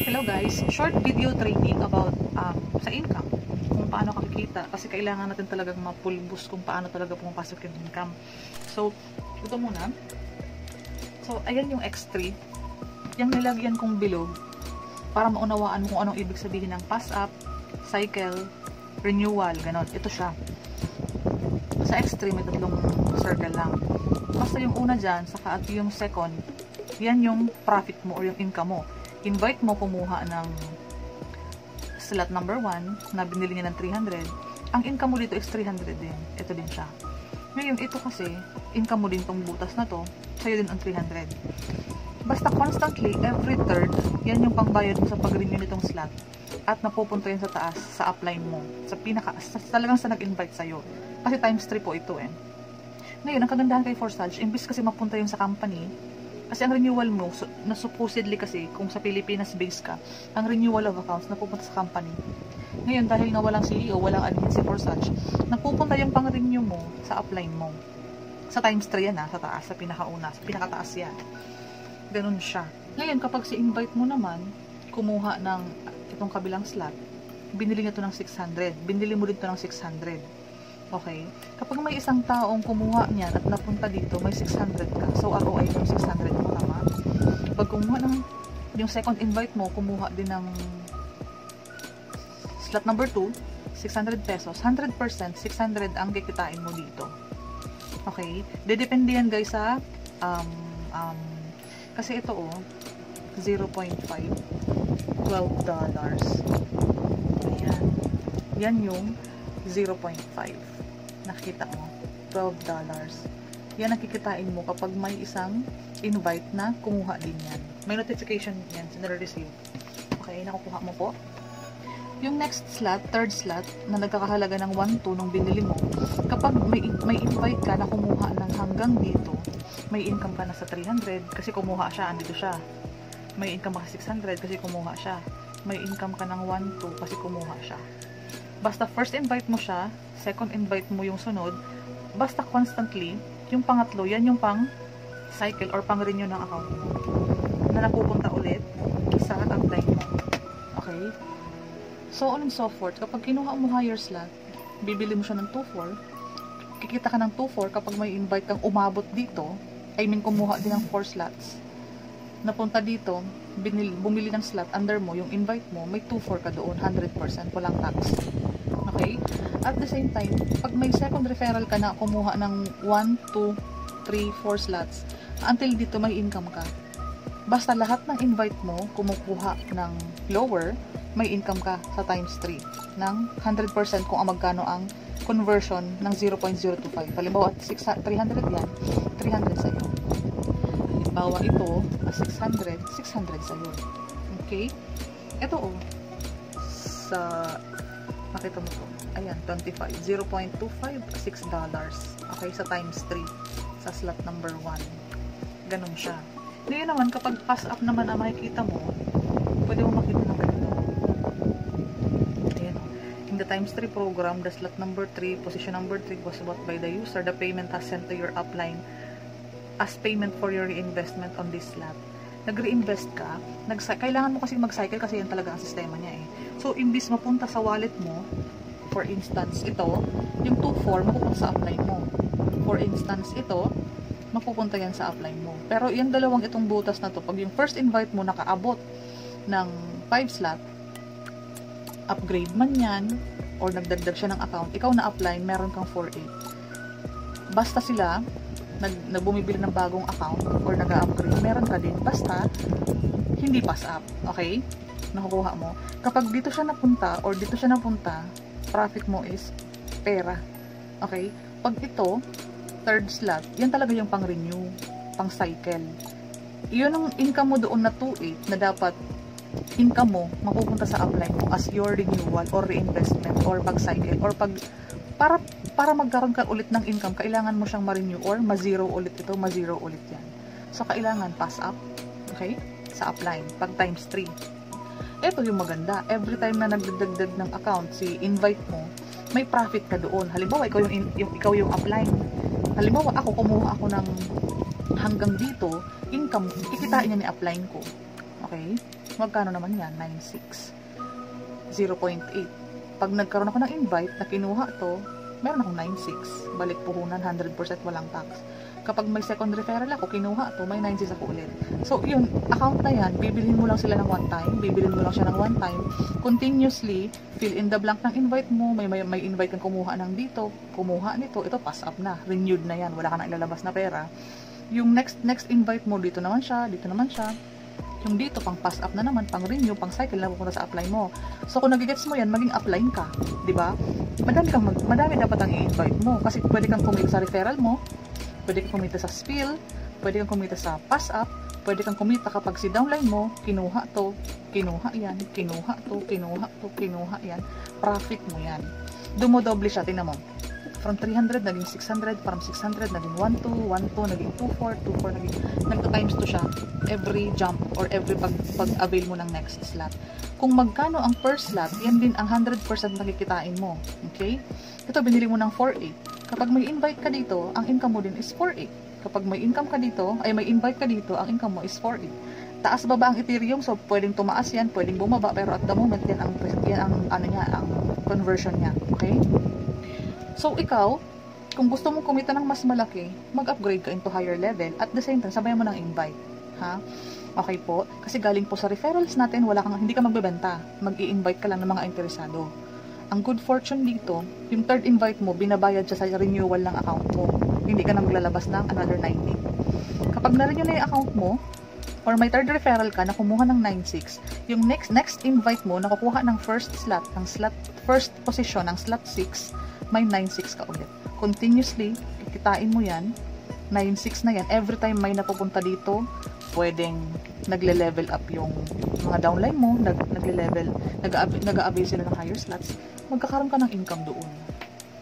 Hello guys, short video training about sa income, kung paano kakikita, kasi kailangan natin talagang mapulbos kung paano talaga pumapasok yung income. So, ito muna. So, ayan yung X3, yung nilagyan kong bilog para maunawaan mo kung anong ibig sabihin ng pass up, cycle, renewal, ganon. Ito siya. Sa X3 may tatlong circle lang. Basta yung una dyan, saka at yung second, yan yung profit mo or yung income mo. Invite mo kumuha ng slot number 1 na binili niya ng 300. Ang income mo dito is 300 din. Ito din siya. Ngayon, ito kasi, income mo din tong butas na to. Sa'yo din ang 300. Basta constantly, every third, yan yung pangbayad mo sa pag-renew nitong slot. At napupunta yan sa taas, sa upline mo. Talagang sa nag-invite sa'yo. Kasi times 3 po ito eh. Ngayon, ang kagandahan kay Forsage, imbis kasi mapunta yung sa company, kasi ang renewal mo, na supposedly kasi, kung sa Pilipinas base ka, ang renewal of accounts napupunta sa company. Ngayon, dahil nga walang CEO, walang admin si Forsage, napupunta yung pang-renew mo sa upline mo. Sa times 3 yan sa taas, sa pinakauna, sa pinakataas yan. Ganun siya. Ngayon, kapag si invite mo naman, kumuha ng itong kabilang slot, binili niya to ng 600. Binili mo din to ng 600. Okay? Kapag may isang taong kumuha niyan at napunta dito, may 600 ka. So, ROI yung 600 mo, tama? Pag kumuha ng, yung second invite mo, kumuha din ng slot number 2, 600 pesos. 100%, 600 ang kikitain mo dito. Okay? Depende yan guys sa, kasi ito 0.5, $12. Ayan. Yan yung 0.5. Nakita mo, $12. Yan ang kikitain mo kapag may isang invite na kumuha din yan. May notification yan, sinare-receive. Okay, nakukuha mo po. Yung next slot, third slot, na nagkakahalaga ng 1.2 nung binili mo, kapag may invite ka na kumuha ng hanggang dito, may income ka na sa 300 kasi kumuha siya, andito siya. May income ka sa 600 kasi kumuha siya. May income ka ng 1.2 kasi kumuha siya. Basta first invite mo siya, second invite mo yung sunod, basta constantly, yung pangatlo, yan yung pang cycle or pang renew ng account mo na napupunta ulit sa upline mo. Okay? So on and so forth, kapag kinuha mo higher slot, bibili mo siya ng 2.4, kikita ka ng 2.4 kapag may invite kang umabot dito, I mean kumuha din ng 4 slots, napunta dito, bumili ng slot under mo, yung invite mo, may 2.4 ka doon, 100%, walang tax. Okay? At the same time, pag may second referral ka na kumuha ng 1, 2, 3, 4 slots, until dito may income ka. Basta lahat ng invite mo, kumukuha ng lower, may income ka sa times 3 ng 100% kung magkano ang conversion ng 0.025. Halimbawa, 300 yan, 300 sa'yo. Halimbawa, ito, 600, 600 sa'yo. Okay? Ito sa makita mo to. Ayan, 25. 0.25, $6. Okay, sa times 3. Sa slot number 1. Ganun siya. Ngayon naman, kapag pass up naman ang makikita mo, pwede mo makita ng ganito. Ayan. In the times 3 program, the slot number 3, position number 3 was bought by the user. The payment has sent to your upline as payment for your reinvestment on this slot. Nag-reinvest ka, kailangan mo kasi mag-cycle kasi yan talaga ang sistema niya eh. So, imbis mapunta sa wallet mo, for instance, ito, yung 2.4, mapupunta sa upline mo. For instance, ito, mapupunta yan sa upline mo. Pero yung dalawang itong butas na to, pag yung first invite mo nakaabot ng 5 slot, upgrade man yan, or nagdagdag siya ng account, ikaw na upline, meron kang 4.8. Basta sila, nagbumibili ng bagong account, or nag-upgrade, meron ka din. Basta, hindi pass up. Okay? Nakukuha mo. Kapag dito siya napunta or dito siya napunta, profit mo is pera. Okay? Pag ito, third slot, yan talaga yung pang-renew, pang-cycle. Yun ang income mo doon na 2.8 na dapat income mo mapupunta sa upline mo as your renewal or reinvestment or pag-cycle or para magkaroon ka ulit ng income, kailangan mo siyang ma-renew or ma-zero ulit ito, ma-zero ulit yan. So, kailangan pass up, okay? Sa upline, pag times 3. Ito yung maganda. Every time na nagdagdag ng account, si invite mo, may profit ka doon. Halimbawa, ikaw yung upline. Halimbawa, kumuha ako ng hanggang dito, income, kikitain niya ni upline ko. Okay? Magkano naman yan? 9.6. 0.8. Pag nagkaroon ako ng invite na kinuha to, meron akong 9.6. Balik puhunan, 100% walang tax. Kapag may second referral ako, kinuha to, may 9.6 ako ulit. So, yung account na yan, bibilhin mo lang sila ng one time, bibilhin mo lang siya ng one time, continuously, fill in the blank ng invite mo, may invite kang kumuha ng dito, kumuha nito, ito pass up na, renewed na yan, wala ka na ilalabas na pera. Yung next invite mo, dito naman siya, yung dito, pang pass up na naman, pang renew, pang cycle na pupunta sa apply mo. So, kung nagigets mo yan, maging apply ka. Diba? Madami dapat ang i-invite mo. Kasi pwede kang kumita sa referral mo, pwede kang kumita sa spill, pwede kang kumita sa pass up, pwede kang kumita kapag si downline mo, kinuha to, kinuha yan, kinuha to, kinuha to, kinuha yan. Profit mo yan. Dumodoble siya, tingnan mo. From 300, naging 600, from 600, naging 12, 12, naging 24, 24, naging, nagka-times 2 siya every jump or every pag-avail mo ng next slot. Kung magkano ang per slot, yan din ang 100% nakikitain mo. Okay? Ito, binili mo ng 4.8. Kapag may invite ka dito, ang income mo din is 4.8. Kapag may income ka dito, ay may invite ka dito, ang income mo is 4.8. Taas baba ang Ethereum, so pwedeng tumaas yan, pwedeng bumaba, pero at the moment, yan ang conversion niya. Okay? So, ikaw, kung gusto mong kumita ng mas malaki, mag-upgrade ka into higher level. At the same time, sabayan mo ng invite. Ha? Okay po? Kasi galing po sa referrals natin, hindi ka magbebenta. Mag-i-invite ka lang ng mga interesado. Ang good fortune dito, yung third invite mo, binabayad siya sa renewal ng account mo. Hindi ka na maglalabas ng another 90. Kapag na-renew na yung account mo, or may third referral ka na kumuha ng 9.6, yung next invite mo, nakukuha ng first position ng slot 6, may 9.6 ka ulit. Continuously, kikitain mo yan, 9.6 na yan. Every time may napupunta dito, pwedeng nagle-level up yung mga downline mo, nag-a-avail sila ng higher slots, magkakaroon ka ng income doon.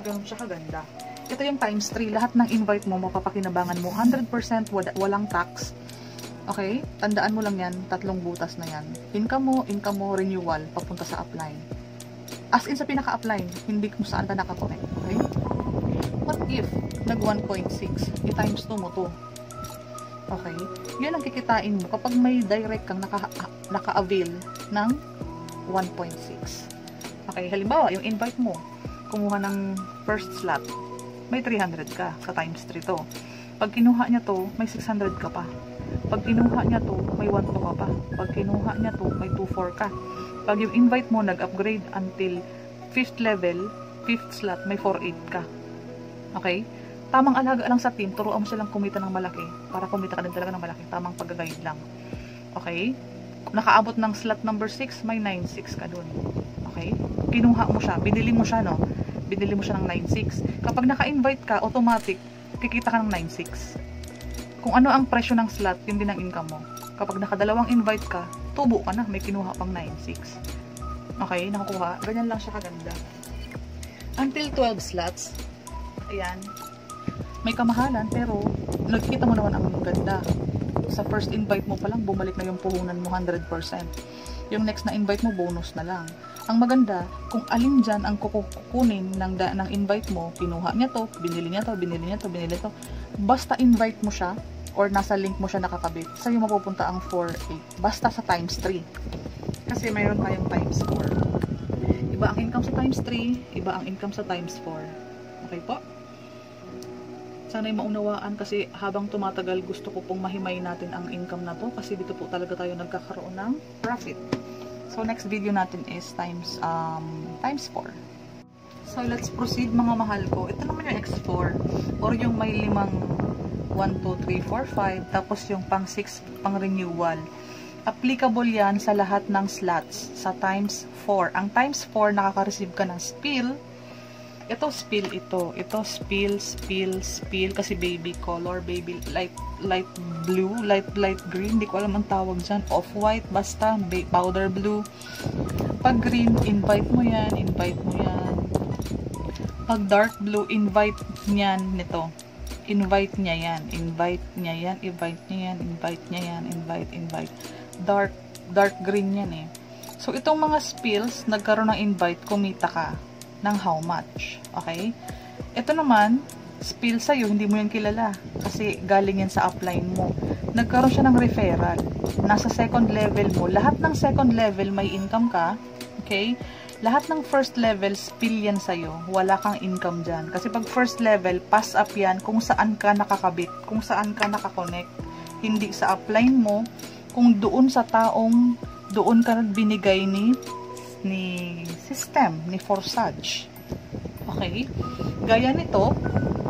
Ganun siya kaganda. Ito yung times 3. Lahat ng invite mo, mapapakinabangan mo, 100% walang tax. Okay? Tandaan mo lang yan, 3 butas na yan. Income mo, renewal, papunta sa apply. As in sa pinaka-apply, hindi kung saan ka nakakonect. Okay? What if nag 1.6, i-times 2 mo to? Okay? Yan ang kikitain mo kapag may direct kang naka-avail ng 1.6. Okay? Halimbawa, yung invite mo, kumuha ng first slot, may 300 ka sa times 3 to. Pag kinuha niya to, may 600 ka pa. Pag kinuha niya to, may 1.2 ka pa. Pag kinuha niya to, may 2.4 ka. Pag yung invite mo nag-upgrade until 5th level, 5th slot, may 4.8 ka. Okay? Tamang alaga lang sa team, turuan mo silang kumita ng malaki para kumita ka din talaga ng malaki. Tamang pag-guide lang. Okay? Nakaabot ng slot number 6, may 9.6 ka dun. Okay? Kinuha mo siya, binili mo siya, no? Binili mo siya ng 9.6. Kapag naka-invite ka, automatic, kikita ka ng 9.6. Kung ano ang presyo ng slot, yun din ang income mo. Kapag nakadalawang invite ka, tubo ka na, may kinuha pang 9.6. Okay, nakukuha. Ganyan lang siya kaganda. Until 12 slots, ayan, may kamahalan, pero nagkita mo naman ang ganda. Sa first invite mo pa lang, bumalik na yung puhunan mo 100%. Yung next na invite mo, bonus na lang. Ang maganda, kung alin dyan ang kukunin ng invite mo, kinuha niya to, binili niya to, binili niya to, binili to, basta invite mo siya, or nasa link mo siya nakakabit, sa'yo mapupunta ang 4.8. Basta sa times 3. Kasi mayroon tayong times 4. Iba ang income sa times 3, iba ang income sa times 4. Okay po? Sana'y maunawaan kasi habang tumatagal gusto ko pong mahimay natin ang income na to kasi dito po talaga tayo nagkakaroon ng profit. So next video natin is times 4. So let's proceed mga mahal ko. Ito naman yung X4 or yung may 5 1, 2, 3, 4, 5 tapos yung pang 6 pang renewal. Applicable yan sa lahat ng slots sa times 4. Ang times 4 nakaka-receive ka ng spill. Ito spill ito. Ito spill kasi baby color, baby light blue, light green, hindi ko alam ang tawag dyan. Off-white, basta powder blue. Pag green, invite mo yan. Pag dark blue, invite niyan nito. Invite niya yan. Dark green yan eh. So, itong mga spills, nagkaroon ng invite, kumita ka ng how much. Okay? Ito naman, spill sa'yo, hindi mo yan kilala. Kasi galing yan sa upline mo. Nagkaroon siya ng referral. Nasa second level mo. Lahat ng second level may income ka. Okay? Lahat ng first level, spill yan sa'yo. Wala kang income dyan. Kasi pag first level, pass up yan kung saan ka nakakabit. Kung saan ka nakakonect. Hindi sa upline mo. Kung doon sa taong, doon ka binigay ni system, ni Forsage. Okay? Gaya nito,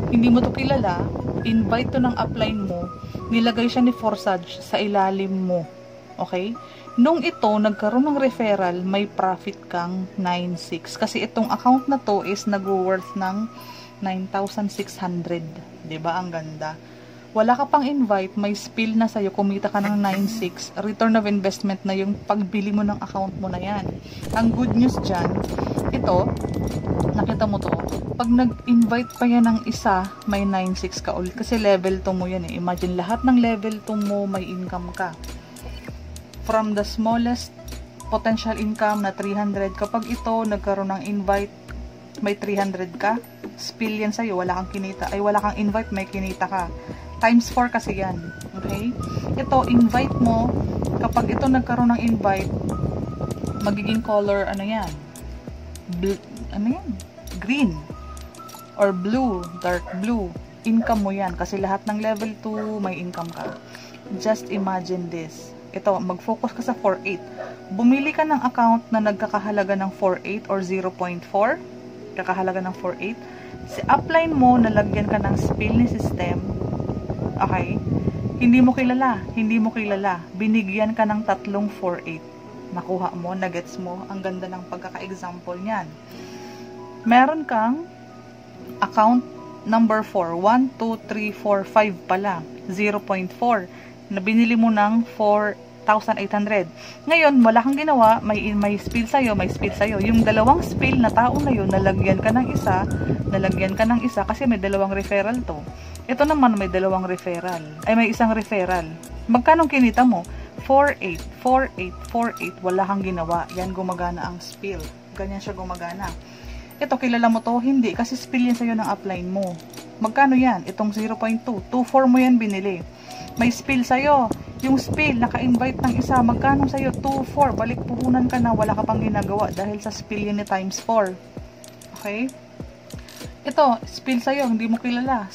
hindi mo to kilala, invite to ng upline mo, nilagay siya ni Forsage sa ilalim mo. Okay? Nung ito, nagkaroon ng referral, may profit kang 9,600. Kasi itong account na to is nag-worth ng 9,600. Diba? Ang ganda. Wala ka pang invite, may spill na sa'yo, kumita ka ng 9,600. Return of investment na yung pagbili mo ng account mo na yan. Ang good news dyan, ito, nakita mo to, pag nag-invite pa yan ng isa, may 9,600 ka ulit. Kasi level 2 mo yan eh. Imagine, lahat ng level 2 mo, may income ka. From the smallest potential income na 300, kapag ito, nagkaroon ng invite, may 300 ka, spill yan sa'yo, wala kang kinita. Ay, wala kang invite, may kinita ka. Times 4 kasi yan. Okay? Ito, invite mo, kapag ito nagkaroon ng invite, magiging color, ano yan? Green. Or blue, dark blue. Income mo yan. Kasi lahat ng level 2, may income ka. Just imagine this. Ito, mag-focus ka sa 4.8. Bumili ka ng account na nagkakahalaga ng 4.8 or 0.4. Kakahalaga ng 4.8. Si upline mo, nalagyan ka ng spill ni system. Okay? Hindi mo kilala. Binigyan ka ng 3.48. Nakuha mo, nagets mo. Ang ganda ng pagkaka-example niyan. Meron kang account number 4. 1, 2, 3, 4, 5 pala. 0.4. Na binili mo ng 4,800. Ngayon, wala kang ginawa. May spill sa'yo, Yung dalawang spill na tao na yun, nalagyan ka ng isa kasi may dalawang referral to. Ito naman may dalawang referral. Ay, may isang referral. Magkano kinita mo? 4.8, 4.8, 4.8. Wala kang ginawa. Yan, gumagana ang spill. Ganyan siya gumagana. Ito, kilala mo to? Hindi. Kasi spill yan sa'yo ng upline mo. Magkano yan? Itong 0.2. 2.4 mo yan binili. May spill sa'yo. Yung spill, naka-invite ng isa. Magkano sa'yo? 2.4. Balik puhunan ka na. Wala ka pang ginagawa dahil sa spill yan ni times 4. Okay? Ito, spill sa'yo, hindi mo kilala.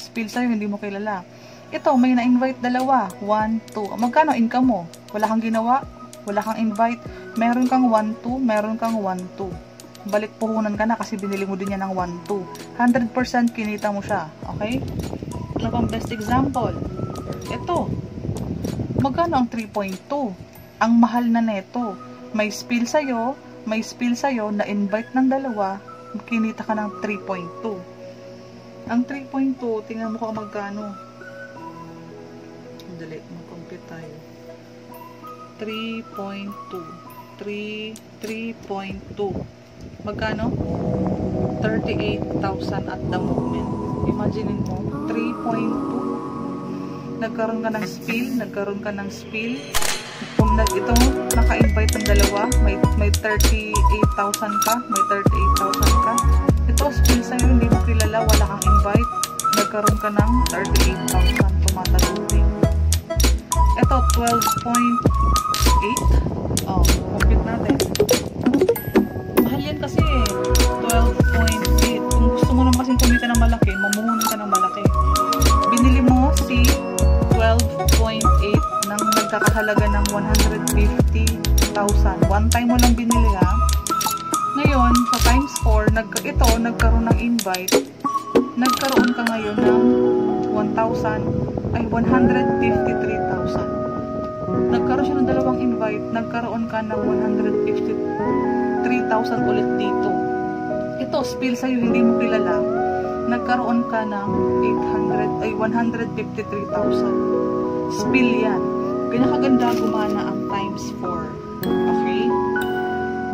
Ito, may na-invite dalawa. 1, 2. Magkano income mo? Wala kang ginawa? Wala kang invite? Meron kang 1, 2. Meron kang 1, 2. Balik puhunan ka na kasi binili mo din yan ng 1, 2. 100% kinita mo siya. Okay? Ano pang best example? Ito. Magkano ang 3.2? Ang mahal na neto. May spill sa'yo, na-invite ng dalawa, kinita ka ng 3.2. Ang 3.2, tingnan mo kung magkano. Dali, mag-compute tayo. 3.2. 3.2. Magkano? 38,000 at the moment. Imagine mo, 3.2. Nagkaroon ka ng spill. Kung ito, naka-invite ng dalawa, may 38,000 ka, Ito, spill sa'yo, hindi mo kilala, wala kang invite, nagkaroon ka ng 38,000, tumatalutin. Ito, 12.8. Compute natin. Mahal yan kasi, 12.8. Kung gusto mo naman kasing kumita ng malaki, mamuhunan ka ng malaki. Binili mo si 12.8 nang nagkakahalaga ng 150,000. One time mo lang binili ha. Ngayon, sa times 4, nagkaroon ng invite. Nagkaroon ka ngayon ng 153,000. Nagkaroon siya ng dalawang invite. Nagkaroon ka ng 153,000 ulit dito. Ito, spill sa'yo, hindi mo kilala. Nagkaroon ka ng 153,000. Spill yan. Pinakaganda gumana ang times 4. Okay?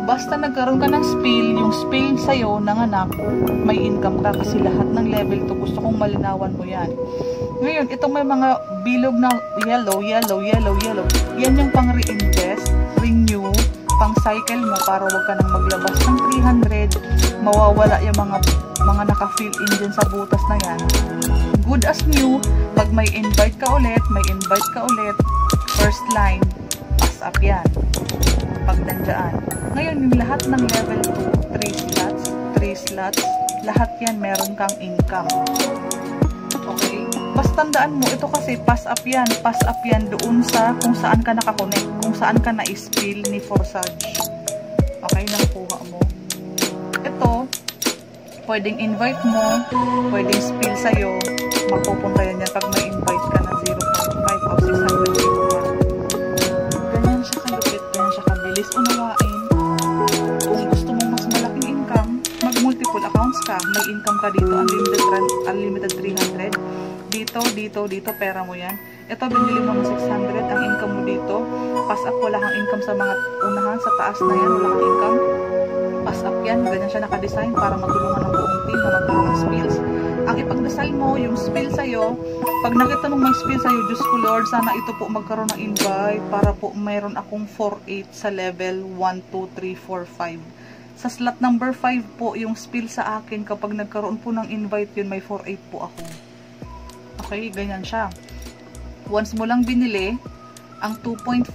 Basta nagkaroon ka ng spill, yung spill sa'yo, nanganak, may income ka kasi lahat ng level to. Gusto kong malinawan mo yan. Ngayon, itong may mga bilog na yellow. Yan yung pang reinvest, renew, pang cycle mo para wag ka nang maglabas ng 300, mawawala yung mga naka-fill in dyan sa butas na yan. Good as new, pag may invite ka ulit, first line, pass up yan. Pag nandyan. Ngayon, yung lahat ng level 2, 3 slots, lahat yan meron kang income. Okay? Basta tandaan mo, ito kasi pass up yan doon sa kung saan ka nakakonect, kung saan ka na-spill ni Forsage. Okay, nakuha mo. Ito, pwedeng invite mo, pwedeng spill sa'yo, mapupunta yan pag may invite ka na 0.5 o 600 ganyan siya kalupit, ganyan siya kabilis unawain. Kung gusto mong mas malaking income, mag-multiple accounts ka. May income ka dito, unlimited 300. Dito, pera mo yan. Ito, binili mo ng 600, ang income mo dito. Pass up, wala kang income sa mga unahan, sa taas na yan, wala kang income. Pass up yan, ganyan siya nakadesign para matulungan ng buong team na magkaroon ng spills. Ang ipagdasal mo, yung spill sa'yo, pag nakita mong may spill sa'yo, Diyos ko Lord, sana ito po magkaroon ng invite para po mayroon akong 4-8 sa level 1, 2, 3, 4, 5. Sa slot number 5 po, yung spill sa akin, kapag nagkaroon po ng invite yun, may 4-8 po ako. Okay, ganyan siya. Once mo lang binili, ang 2.4,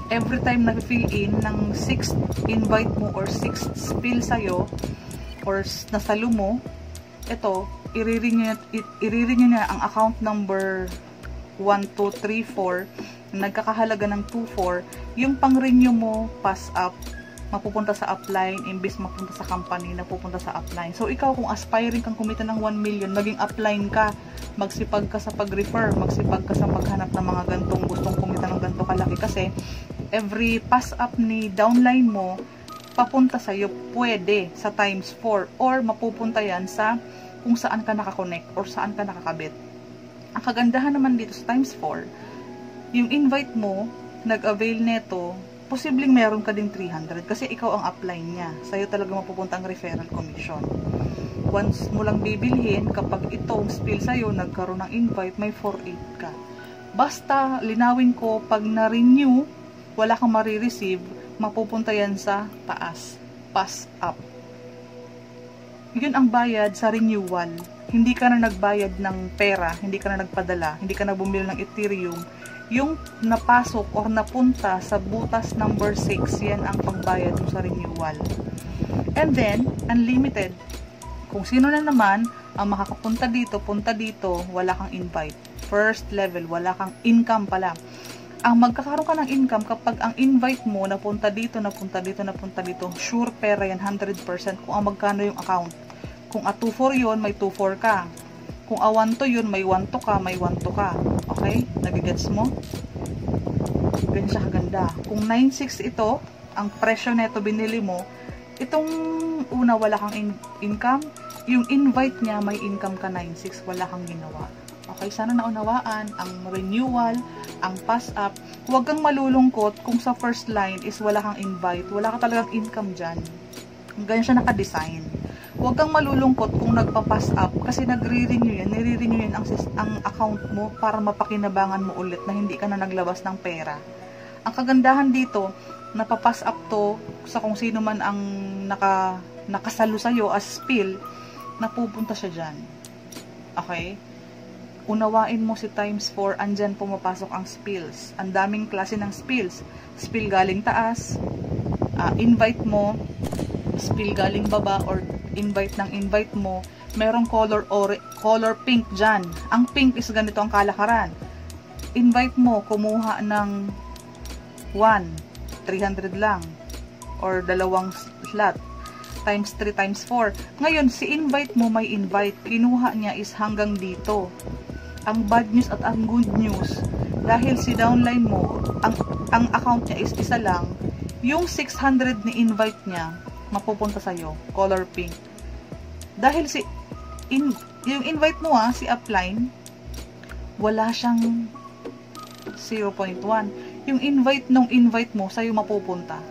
every time na-fill in ng 6th invite mo or 6th spill sa'yo, or nasalo mo, ito, i-renew niya ang account number 1, 2, 3, 4, nagkakahalaga ng 2, 4, yung pang-renew mo, pass up, mapupunta sa upline, imbis mapunta sa company, napupunta sa upline. So, ikaw kung aspiring kang kumita ng 1 million, maging upline ka, magsipag ka sa pag-refer, magsipag ka sa maghanap ng mga gantong gustong kumita ng ganto kalaki kasi every pass up ni downline mo, papunta sa'yo, pwede sa times 4 or mapupunta yan sa kung saan ka nakakonect or saan ka nakakabit. Ang kagandahan naman dito sa times 4, yung invite mo, nag-avail neto, posibleng meron ka ding 300 kasi ikaw ang upline niya. Sa'yo talaga mapupunta ang referral commission. Once mo lang bibilhin, kapag itong spill sa'yo, nagkaroon ng invite, may 4-8 ka. Basta, linawin ko, pag na-renew, wala kang marireceive, mapupunta yan sa taas. Pass up. Yun ang bayad sa renewal. Hindi ka na nagbayad ng pera, hindi ka na nagpadala, hindi ka na bumili ng Ethereum. Yung napasok or napunta sa butas number 6, yan ang pangbayad mo sa renewal. And then, unlimited. Kung sino na naman ang makakapunta dito, punta dito, wala kang invite. First level, wala kang income pala. Ang magkakaroon ka ng income kapag ang invite mo napunta dito, sure pera yan, 100% kung ang magkano yung account. Kung a 2-4 yun, may 2-4 ka. Kung a 1-2 yun, may 1-2 ka, may 1-2 ka. Okay? Nagigets mo? Ganyan siya kaganda. Kung 9-6 ito, ang presyo neto binili mo, itong una wala kang income, yung invite niya may income ka 9-6, wala kang ginawa. Okay, sana naunawaan ang renewal, ang pass up. Huwag kang malulungkot kung sa first line is wala kang invite, wala ka talagang income dyan. Ganyan siya naka-design. Huwag kang malulungkot kung nagpa-pass up kasi nagre-renew yan, nire-renew yan ang account mo para mapakinabangan mo ulit na hindi ka na naglabas ng pera. Ang kagandahan dito, napapass up to sa kung sino man ang nakasalo sa'yo as spill, napupunta siya dyan. Okay? Unawain mo si times 4, andyan pumapasok ang spills. Ang daming klase ng spills. Spill galing taas, invite mo, spill galing baba, or invite ng invite mo. Merong color pink dyan. Ang pink is ganito ang kalakaran. Invite mo, kumuha ng 300 lang. Or 2 slot. Times 3 times 4. Ngayon, si invite mo may invite. Kinuha niya is hanggang dito. Ang bad news at ang good news, dahil si downline mo, ang account niya is isa lang, yung 600 ni invite niya, mapupunta sa'yo, color pink. Dahil yung invite mo si upline, wala siyang 0.1. Yung invite mo, sa'yo mapupunta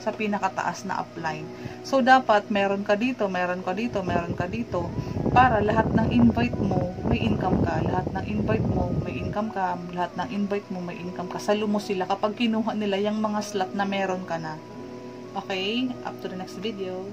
sa pinakataas na upline. So, dapat meron ka dito, meron ka dito, meron ka dito, para lahat ng invite mo, may income ka. Lahat ng invite mo, may income ka. Lahat ng invite mo, may income ka. Salo mo sila kapag kinuha nila yung mga slot na meron ka na. Okay, up to the next video.